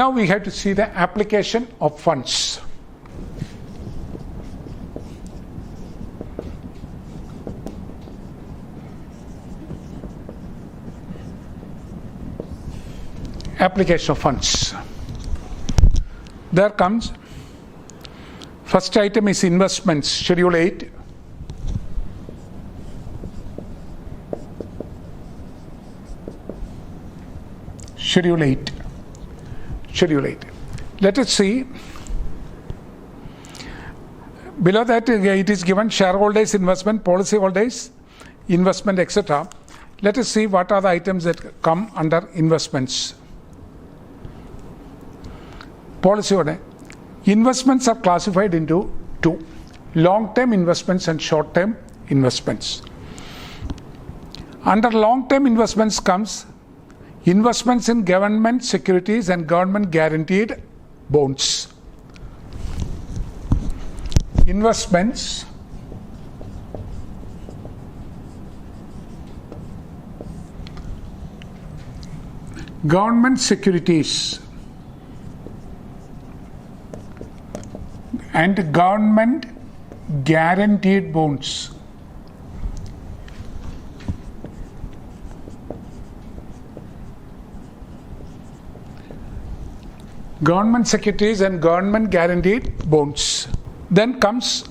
Now we have to see the application of funds. Application of funds. There comes, first item is investments, Schedule 8. Schedule 8. Schedule 8. Let us see. Below that it is given shareholders investment, policyholders investment, etc. Let us see what are the items that come under investments. Policyholder. Investments are classified into two: long-term investments and short-term investments. Under long-term investments comes investments in government securities and government guaranteed bonds. Investments government securities and government guaranteed bonds. Government securities and government guaranteed bonds. Then comes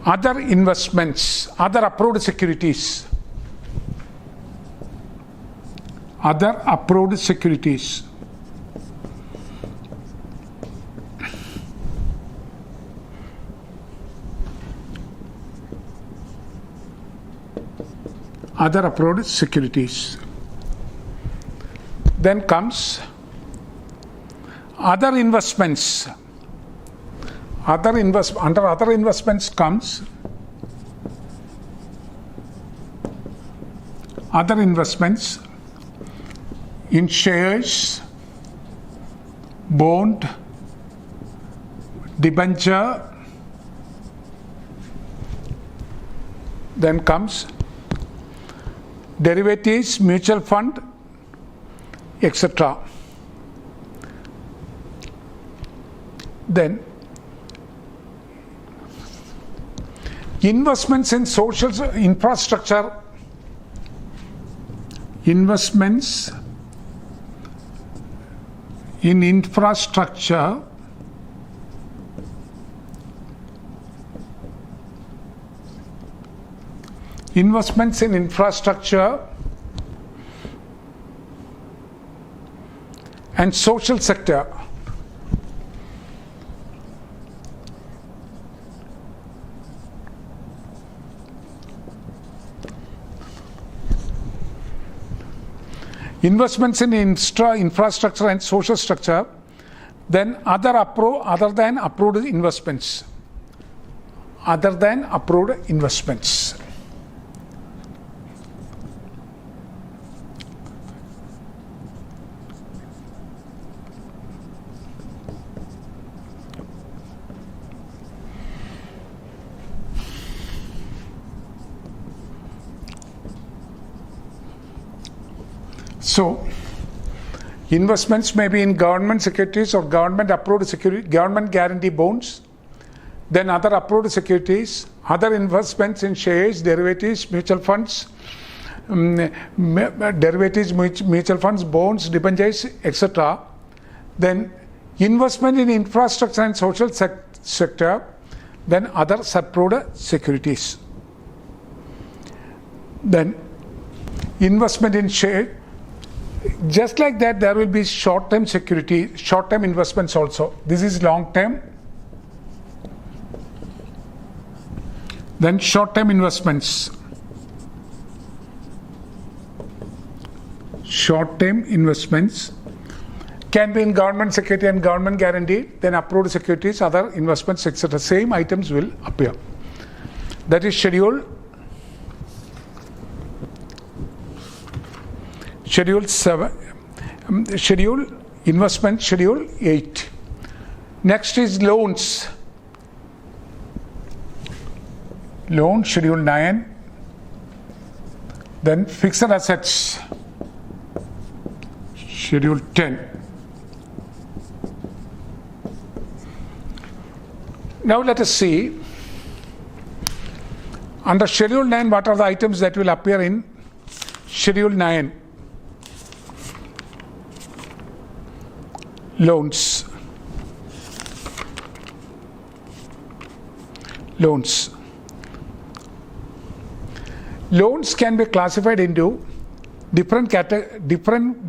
other investments, other approved securities. Other approved securities. Other approved securities. Then comes other investments. Under other investments comes other investments in shares, bond, debenture. Then comes derivatives, mutual fund, etc. Then investments in social infrastructure. Investments in infrastructure. Investments in infrastructure and social sector. Investments in infrastructure and social structure. Then other than approved investments. Other than approved investments. So, investments may be in government securities or government approved security, government guarantee bonds, then other approved securities, other investments in shares, derivatives, mutual funds, mutual funds, bonds, debentures, etc. Then investment in infrastructure and social sector, then other approved securities. Then investment in share. Just like that, there will be short-term security, short-term investments also. This is long-term. Then short-term investments. Short-term investments can be in government security and government guarantee, then approved securities, other investments, etc. Same items will appear. That is Schedule 7, Schedule Investment, Schedule 8. Next is loans. Loan, Schedule 9. Then fixed assets, Schedule 10. Now let us see, under Schedule 9, what are the items that will appear in Schedule 9? Loans. Loans. Loans can be classified into different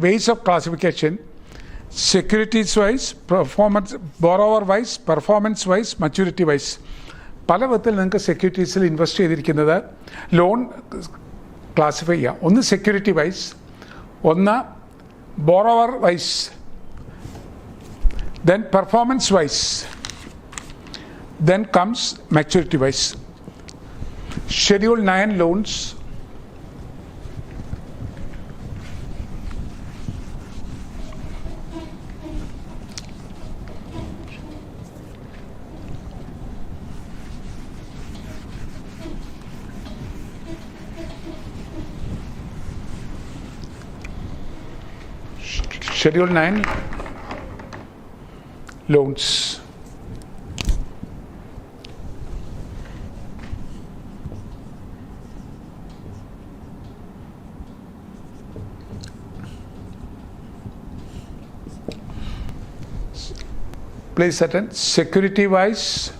ways of classification: securities wise, performance, borrower wise, performance wise, maturity wise. പല വിധത്തിൽ നിങ്ങൾക്ക് സെക്യൂരിറ്റീസിൽ invest ചെയ്തിരിക്കുന്നത് loan classify ചെയ്യാം. ഒന്ന് security wise, ഒന്ന് borrower wise, then performance wise, then comes maturity wise. Schedule 9 loans. Schedule 9 loans. Please attend. Security wise,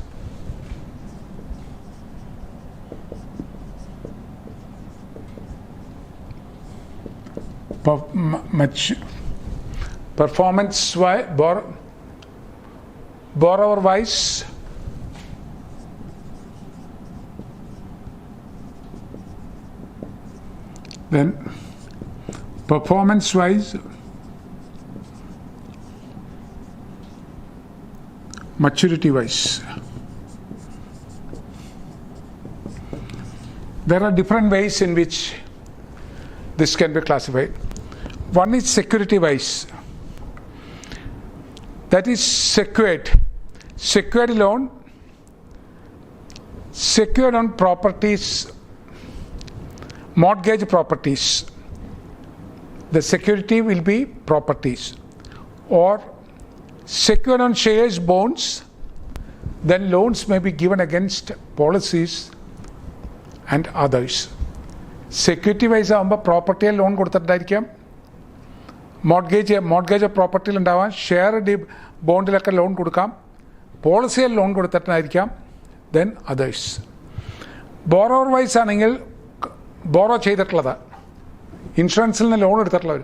performance wise, borrower wise, then performance wise, maturity wise. There are different ways in which this can be classified. One is security wise. That is secured loan, secured on properties, mortgage properties. The security will be properties. Or secured on shares, bonds, then loans may be given against policies and others. Security wise ആകുമ്പോൾ പ്രോപ്പർട്ടിയിൽ loan കൊടുത്തിട്ടുണ്ടായിരിക്കാം, mortgage പ്രോപ്പർട്ടിയിൽ ഉണ്ടാവാം, share ബോണ്ടിലൊക്കെ loan കൊടുക്കാം, പോളിസിയിൽ loan കൊടുത്തിട്ടായിരിക്കാം, then others. Borrower wise ആണെങ്കിൽ borrow ചെയ്തിട്ടുള്ളത്, ഇൻഷുറൻസിൽ നിന്ന് ലോൺ എടുത്തിട്ടുള്ളവർ,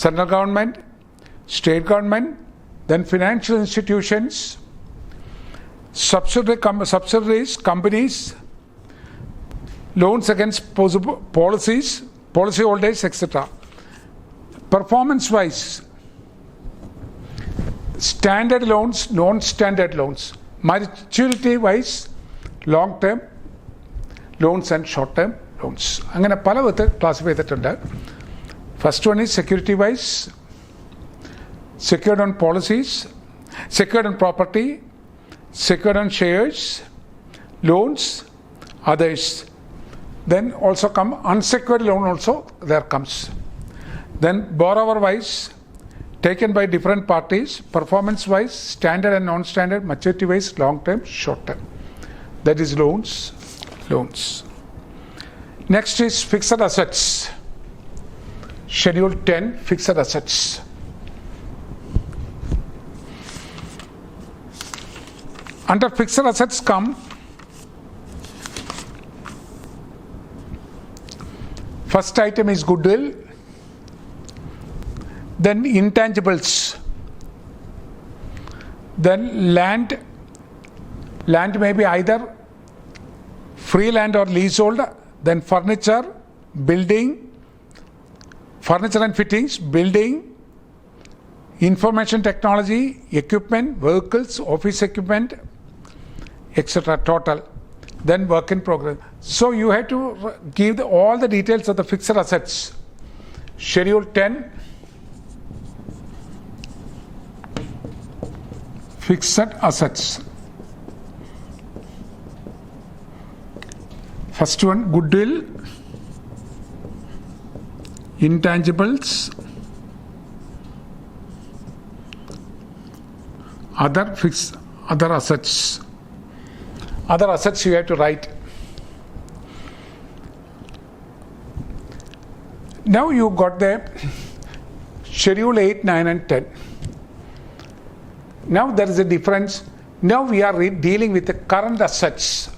central government, state government, then financial institutions, subsidiaries, companies, loans against policies, policy holders, etc. Performance wise, standard loans, non-standard loans. Maturity wise, long term loans and short term loans. അങ്ങനെ പല വിധത്തിൽ classify ചെയ്തിട്ടുണ്ട്. First one is security wise, secured on policies, secured on property, secured on shares, loans, others. Then also come unsecured loan also there comes. Then borrower wise, taken by different parties, performance wise, standard and non-standard, maturity wise, long term, short term. That is loans. Next is fixed assets. Schedule 10, fixed assets. Under fixed assets come first item is goodwill, then intangibles, then land may be either free land or leasehold, then furniture and fittings, building, information technology, equipment, vehicles, office equipment, etc. total. Then work in progress. So you have to give all the details of the fixed assets. Schedule 10, fixed assets. First one, goodwill, intangibles, other assets. Other assets you have to write. Now you got the Schedule 8, 9 and 10. Now there is a difference. Now we are dealing with the current assets.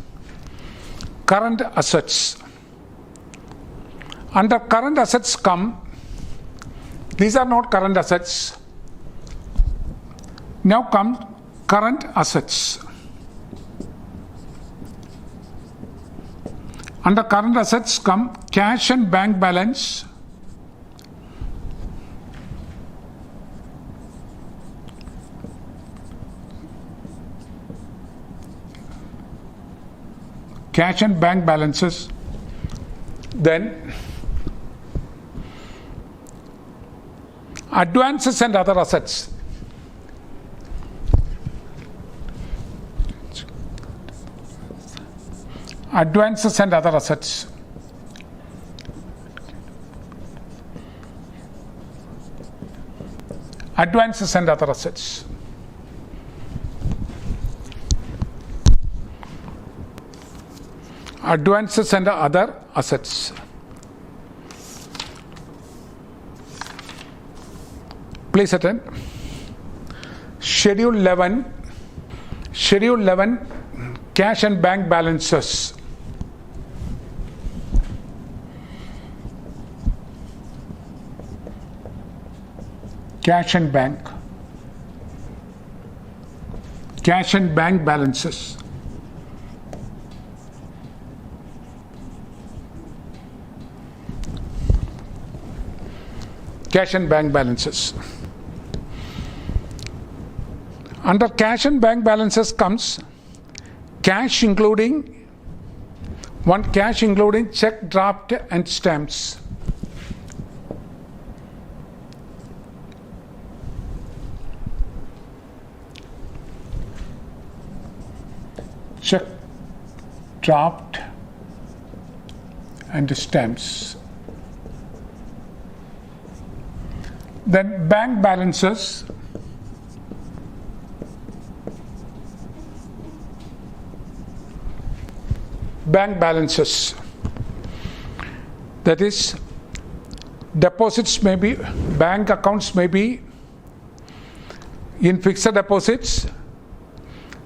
Current assets. Under current assets come, these are not current assets. Now come current assets. Under current assets come cash and bank balance, cash and bank balances, then advances and other assets. Advances and other assets. Advances and other assets. Advances and other assets. Please attend. Schedule 11. Schedule 11. Cash and bank balances. Cash and bank. Cash and bank balances. Cash and bank balances. Under cash and bank balances comes cash including cash including check, draft and stamps. Check, draft and stamps. Then bank balances. Bank balances. That is, deposits may be, bank accounts may be in fixed deposits,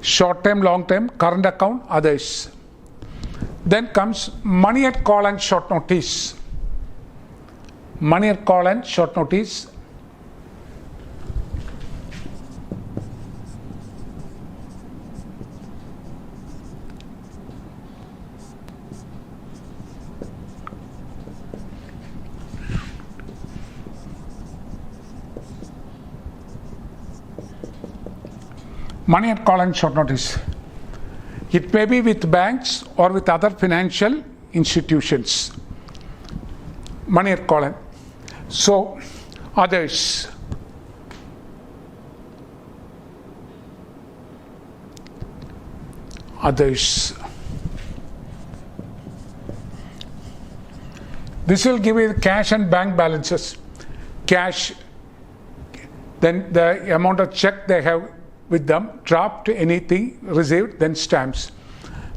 short term, long term, current account, others. Then comes money at call and short notice. Money at call and short notice. Money at call and short notice. It may be with banks or with other financial institutions. Money at call and. So, others. Others. This will give you cash and bank balances. Cash, then the amount of check they have with them, draft, anything received, then stamps.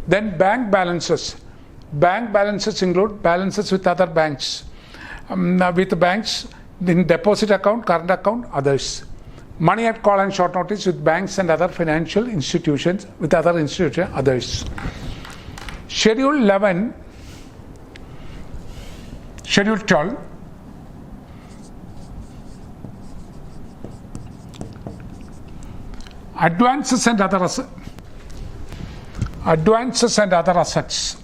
Then bank balances. Bank balances include balances with other banks. With banks in deposit account, current account, others. Money at call and short notice with banks and other financial institutions, with other institutions, others. Schedule 11, Schedule 12. Advances and other assets. Advances and other assets.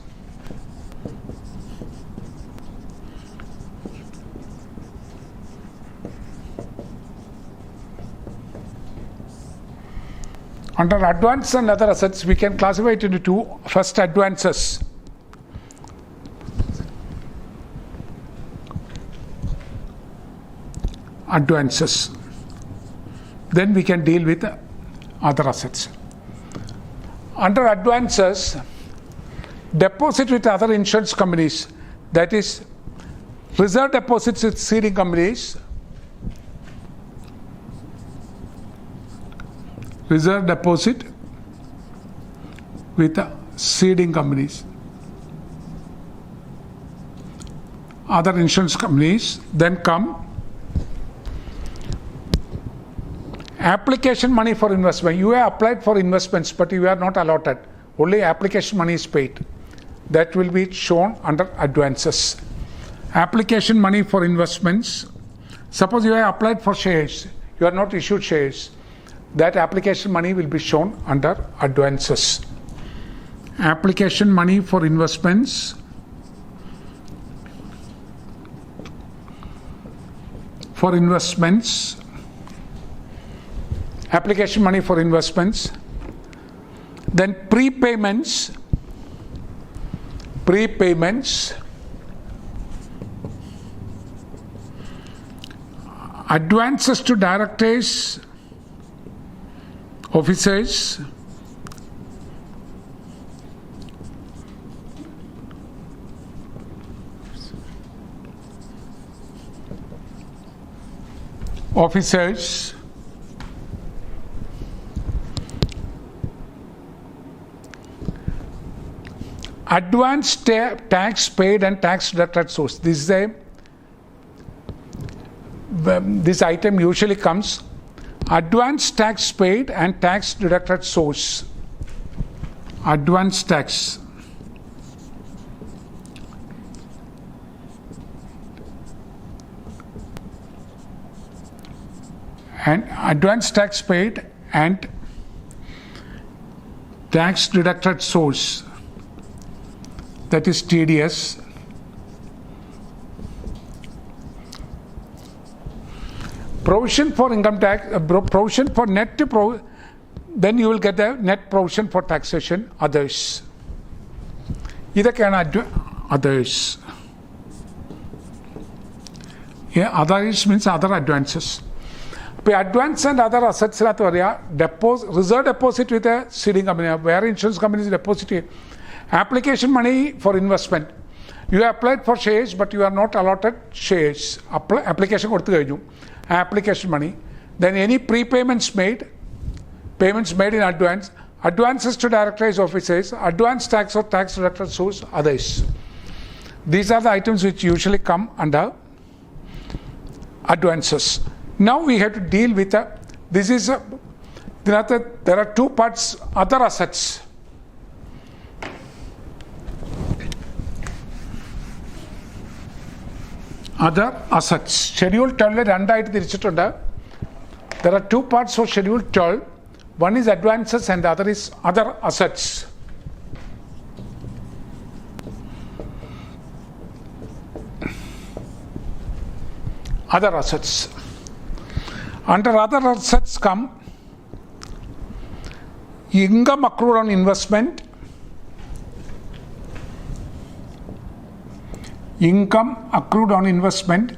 Under advances and other assets, we can classify it into two. First, advances. Advances. Then we can deal with other assets. Under advances, deposit with other insurance companies, that is, reserve deposits with ceding companies, reserve deposit with seeding companies, other insurance companies. Then come application money for investment. You have applied for investments, but you are not allotted. Only application money is paid. That will be shown under advances. Application money for investments. Suppose you have applied for shares. You are not issued shares. That application money will be shown under advances. Application money for investments. For investments. Application money for investments. Then prepayments. Advances to directors, officers, advance tax paid and tax deducted source. This item usually comes advance tax paid and tax deducted source. Advance tax. And advance tax paid and tax deducted source. That is TDS. Provision for income tax, provision for then you will get the net provision for taxation, others. Others. Yeah, others means other advances. Advance and other assets reserve deposit with a seeding company, where insurance company is depositing. Application money for investment. You have applied for shares, but you are not allotted shares. Application application money. Then any prepayments made, payments made in advance, advances to directors, officers, advance tax or tax deducted source, others. These are the items which usually come under advances. Now we have to deal with there are two parts, other assets. Other assets. Schedule 12 there are two parts for Schedule 12. One is advances and the other is other assets. Other assets. Under other assets come income accrued on investment, income accrued on investment,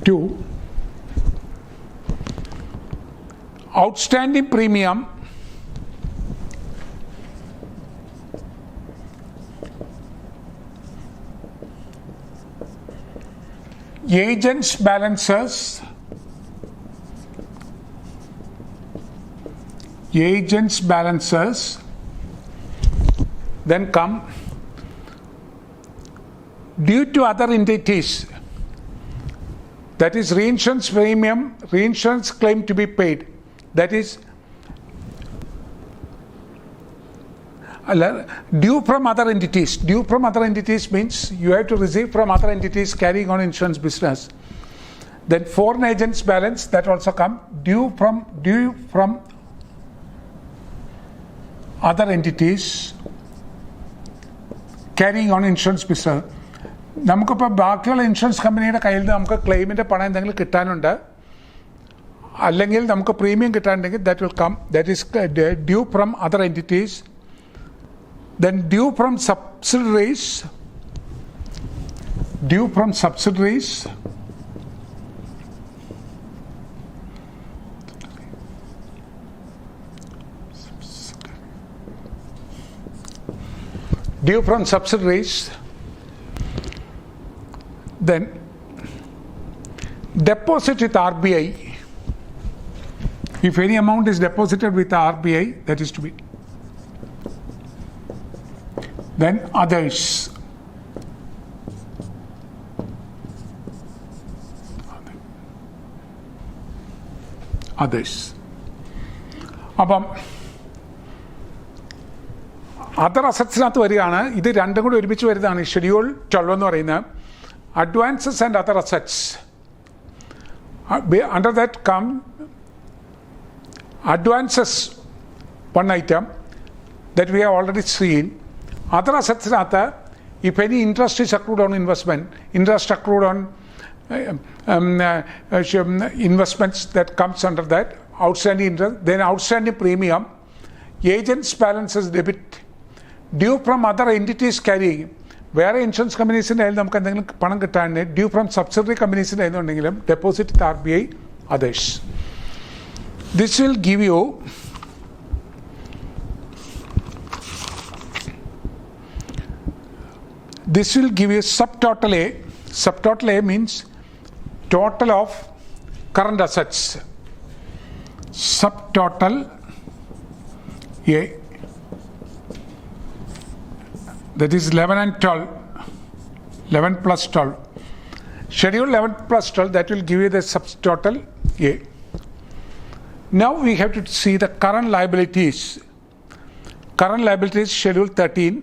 two, outstanding premium, agents balances, then come due to other entities, that is reinsurance premium, reinsurance claim to be paid, that is due from other entities. Due from other entities means you have to receive from other entities carrying on insurance business. Then foreign agents balance, that also come due from other entities carrying on insurance business. നമുക്കിപ്പോൾ ബാക്കിയുള്ള insurance കമ്പനിയുടെ കയ്യിൽ നിന്ന് നമുക്ക് ക്ലെയിമിൻ്റെ പണം എന്തെങ്കിലും കിട്ടാനുണ്ട്, അല്ലെങ്കിൽ നമുക്ക് premium കിട്ടാനുണ്ടെങ്കിൽ that will come, that is due from other entities. Then due from subsidiaries, due from subsidiaries, then Deposit with RBI. If any amount is deposited with RBI, that is to be. Then others. Others. അപ്പം other അസറ്റ്സിനകത്ത് വരികയാണ്. ഇത് രണ്ടും കൂടി ഒരുമിച്ച് വരുന്നതാണ് schedule 12 എന്ന് പറയുന്നത്. Advances and other assets. Under that come advances, one item that we have already seen. Other assets, if any interest is accrued on investment, interest accrued on investments, that comes under that. Outstanding interest, then outstanding premium, agents balances debit, due from other entities carrying. വേറെ insurance കമ്പനീസിൻ്റെ ആയാലും നമുക്ക് എന്തെങ്കിലും പണം കിട്ടാൻ due from subsidiary കമ്പനീസിൻ്റെ ആയിരുന്നുണ്ടെങ്കിലും deposit with RBI, others. This will give you subtotal A. Subtotal A means total of current assets. Subtotal A, that is 11 and 12, 11 plus 12. Schedule 11 plus 12, that will give you the subtotal A. Now we have to see the current liabilities. Current liabilities, schedule 13.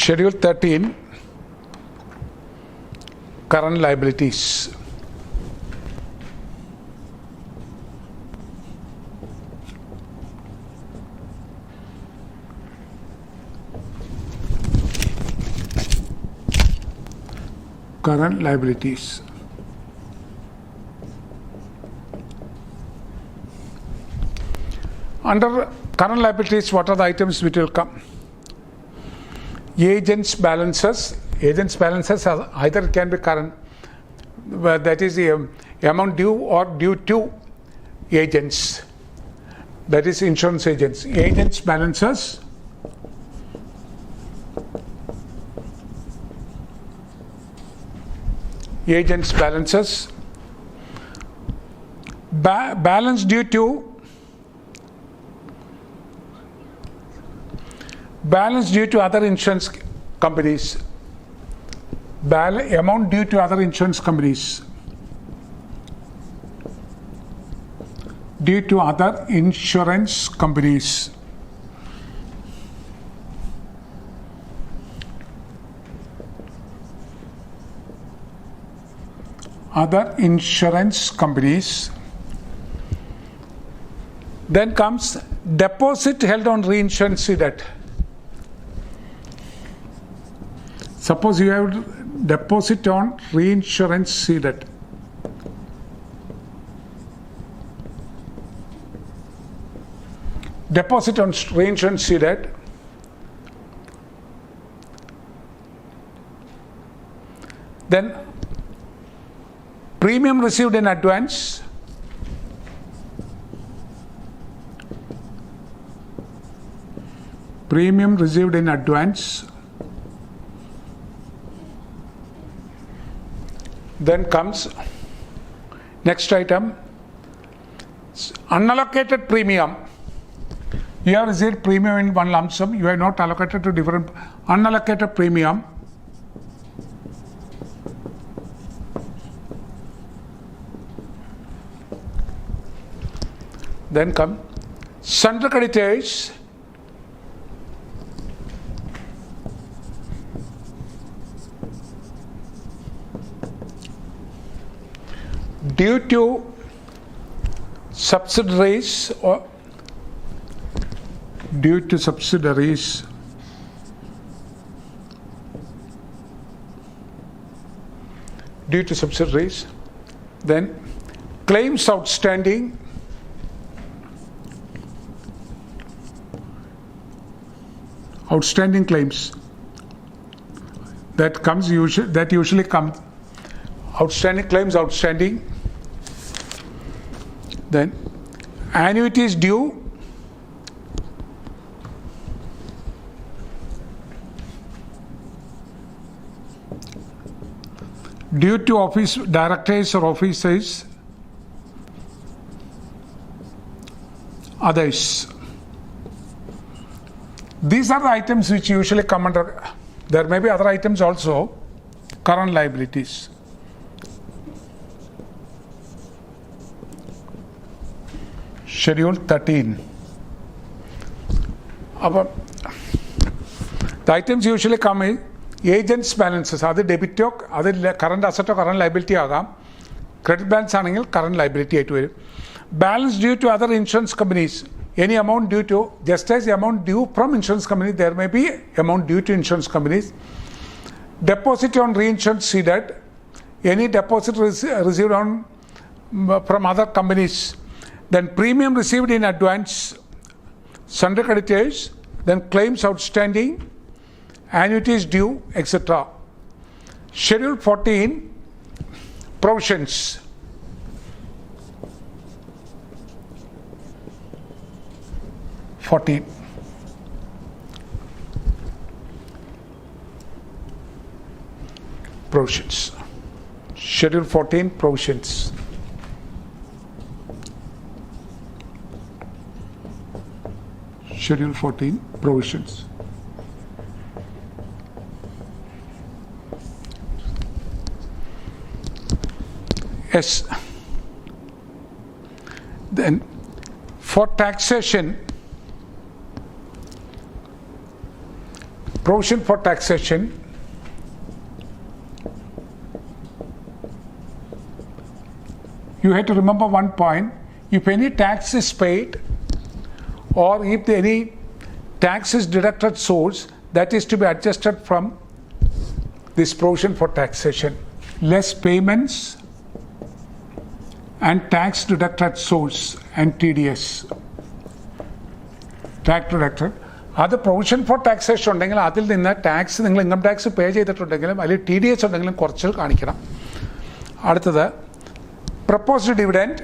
Schedule 13, current liabilities. Current liabilities. Under current liabilities, what are the items which will come? Agents balances. Agents balances are either can be current, that is the amount due or due to agents, that is insurance agents. Agents balances, agents balances, balance due to other insurance companies. Amount due to other insurance companies. Due to other insurance companies. Other insurance companies. Then comes deposit held on reinsurance debt. Suppose you have deposit on reinsurance debt. Deposit on reinsurance debt. Then premium received in advance. Premium received in advance. Then comes next item, unallocated premium. You have received premium in one lump sum, you have not allocated to different unallocated premium. Then come sundry creditors. Due to subsidiaries or due to subsidiaries, then claims outstanding, outstanding claims. That usually comes outstanding claims, outstanding. Then annuities due. Due to office directors or officers, others. These are the items which usually come under. There may be other items also. Current liabilities. Schedule 13. The items usually come in agents balances. That is debit, that is current asset or current liability. Credit balance is current liability. Balance due to other insurance companies. Any amount due to, just as the amount due from insurance company, there may be amount due to insurance companies. Deposit on reinsurance ceded. Any deposit received on from other companies. Then premium received in advance. Sundry creditors. Then claims outstanding. Annuities due, etc. Schedule 14. Provisions. Provisions. Schedule 14. Provisions. Schedule 14. Provisions. Yes. Then for taxation, provision for taxation, you have to remember one point. If any tax is paid or if any tax is deducted source, that is to be adjusted from this provision for taxation. Less payments and tax deducted source and TDS. Tax deducted. That provision for taxation ഉണ്ടെങ്കിൽ അതിൽ നിന്ന് tax നിങ്ങൾ income tax പേ ചെയ്തിട്ടുണ്ടെങ്കിലും അതിൽ TDS ഉണ്ടെങ്കിലും കുറച്ച് കാണിക്കണം. അടുത്തത് proposed dividend.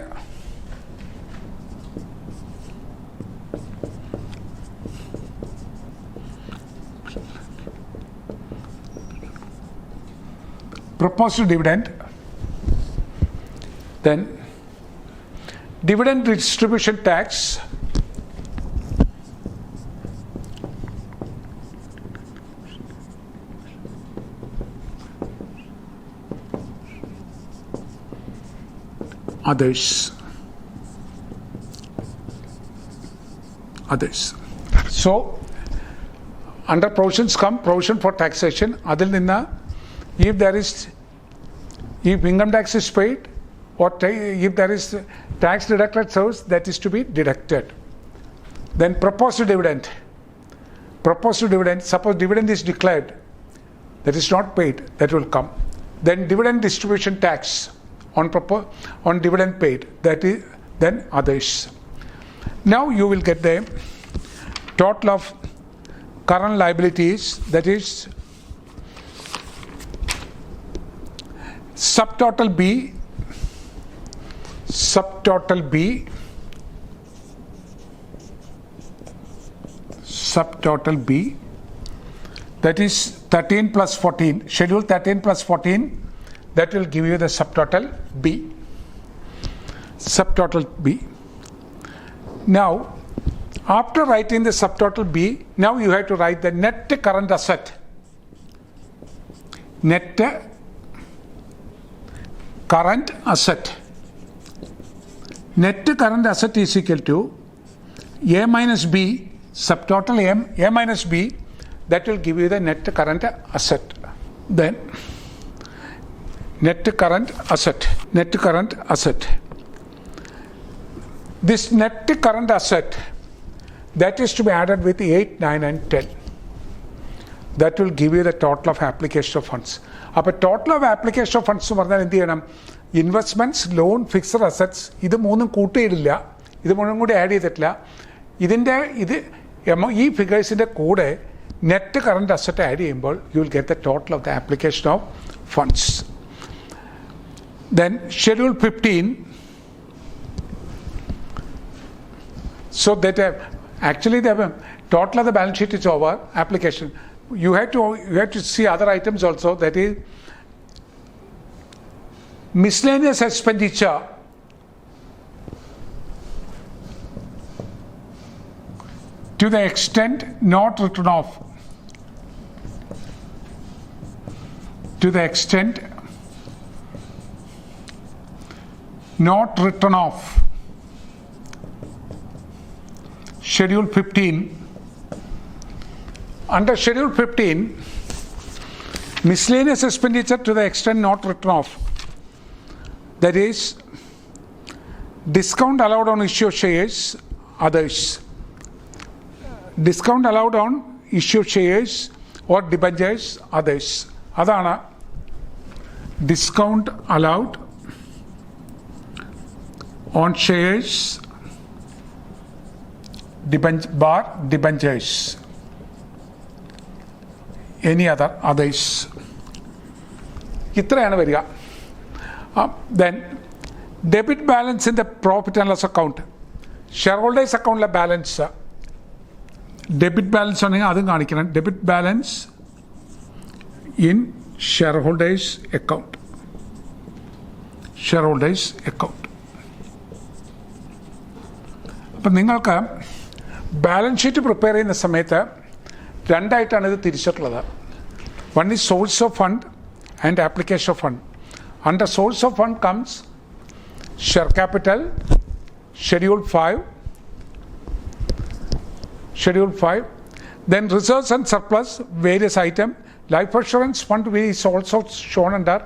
Proposed dividend. Then dividend distribution tax. Others. So under provisions come provision for taxation. Adil ninna, if income tax is paid or if there is tax deducted source, that is to be deducted. Then proposed dividend. Suppose dividend is declared, that is not paid, that will come. Then dividend distribution tax on dividend paid, that is then others. Now you will get the total of current liabilities, that is subtotal B, that is 13 plus 14, schedule 13 plus 14, that will give you the subtotal B. Now, after writing the subtotal B, now you have to write the net current asset. Net current asset is equal to A minus B, subtotal A minus B, that will give you the net current asset. Then net current asset. This net current asset, that is to be added with 8, 9 and 10. That will give you the total of application of funds. Now, total of application of funds investments, loan, fixed assets, this is add this figures in the code. net current asset add ചെയ്യുമ്പോൾ you will get the total of the application of funds. Then schedule 15, so that actually the total of the balance sheet is over application. You have to see other items also, that is miscellaneous expenditure to the extent not written off, to the extent not written off. Schedule 15. Under Schedule 15, miscellaneous expenditure to the extent not written off, that is discount allowed on issue shares, others. Discount allowed on issue shares or debentures, others. Adana discount allowed on shares, debentures, any other, others. ഇത്രയാണ് വരിക. Then debit balance in the profit and loss account, shareholders account balance, debit balance ആണെങ്കിൽ അതും കാണിക്കണം. Debit balance in shareholders account, shareholders account. അപ്പം നിങ്ങൾക്ക് balance sheet prepare ചെയ്യുന്ന സമയത്ത് രണ്ടായിട്ടാണ് ഇത് തിരിച്ചിട്ടുള്ളത്. One is source of fund and application of fund. Under source of fund comes share capital, schedule 5, then reserves and surplus, various item. Life assurance fund is also shown under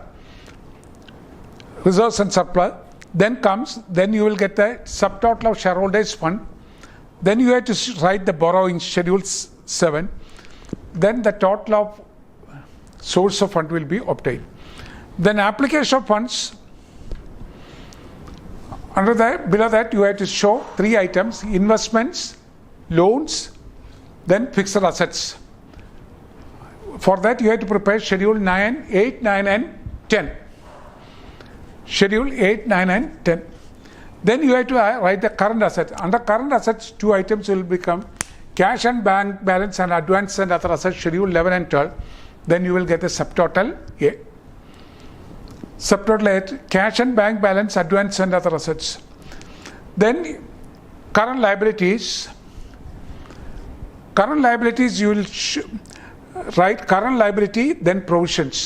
reserves and surplus. Then you will get the subtotal of shareholders fund. Then you have to write the borrowing, schedule 7. Then the total of source of fund will be obtained. Then application of funds, under that, below that you have to show 3 items: investments, loans, then fixed assets. For that you have to prepare schedule 8, 9 and 10. Schedule 8, 9 and 10. Then you have to write the current assets. Under current assets, 2 items will become cash and bank balance and advance and other assets, schedule 11 and 12. Then you will get a subtotal A. Subtotal 8, cash and bank balance, advance and other assets. Then current liabilities. Current liabilities, you will write current liability, then provisions.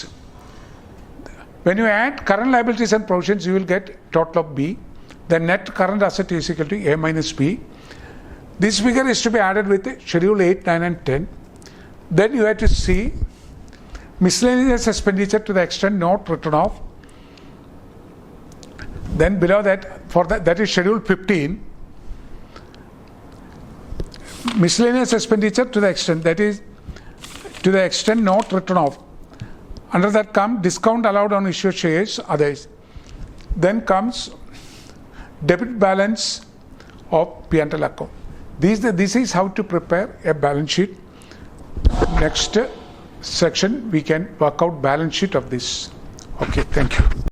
When you add current liabilities and provisions, you will get total of B. The net current asset is equal to A minus B. This figure is to be added with schedule 8, 9 and 10. Then you have to see miscellaneous expenditure to the extent not written off. Then below that, for that is schedule 15. Miscellaneous expenditure to the extent, that is to the extent not written off. Under that comes discount allowed on issue shares, others. Then comes debit balance of P&L account. This is how to prepare a balance sheet. Next section we can work out balance sheet of this. Okay, thank you.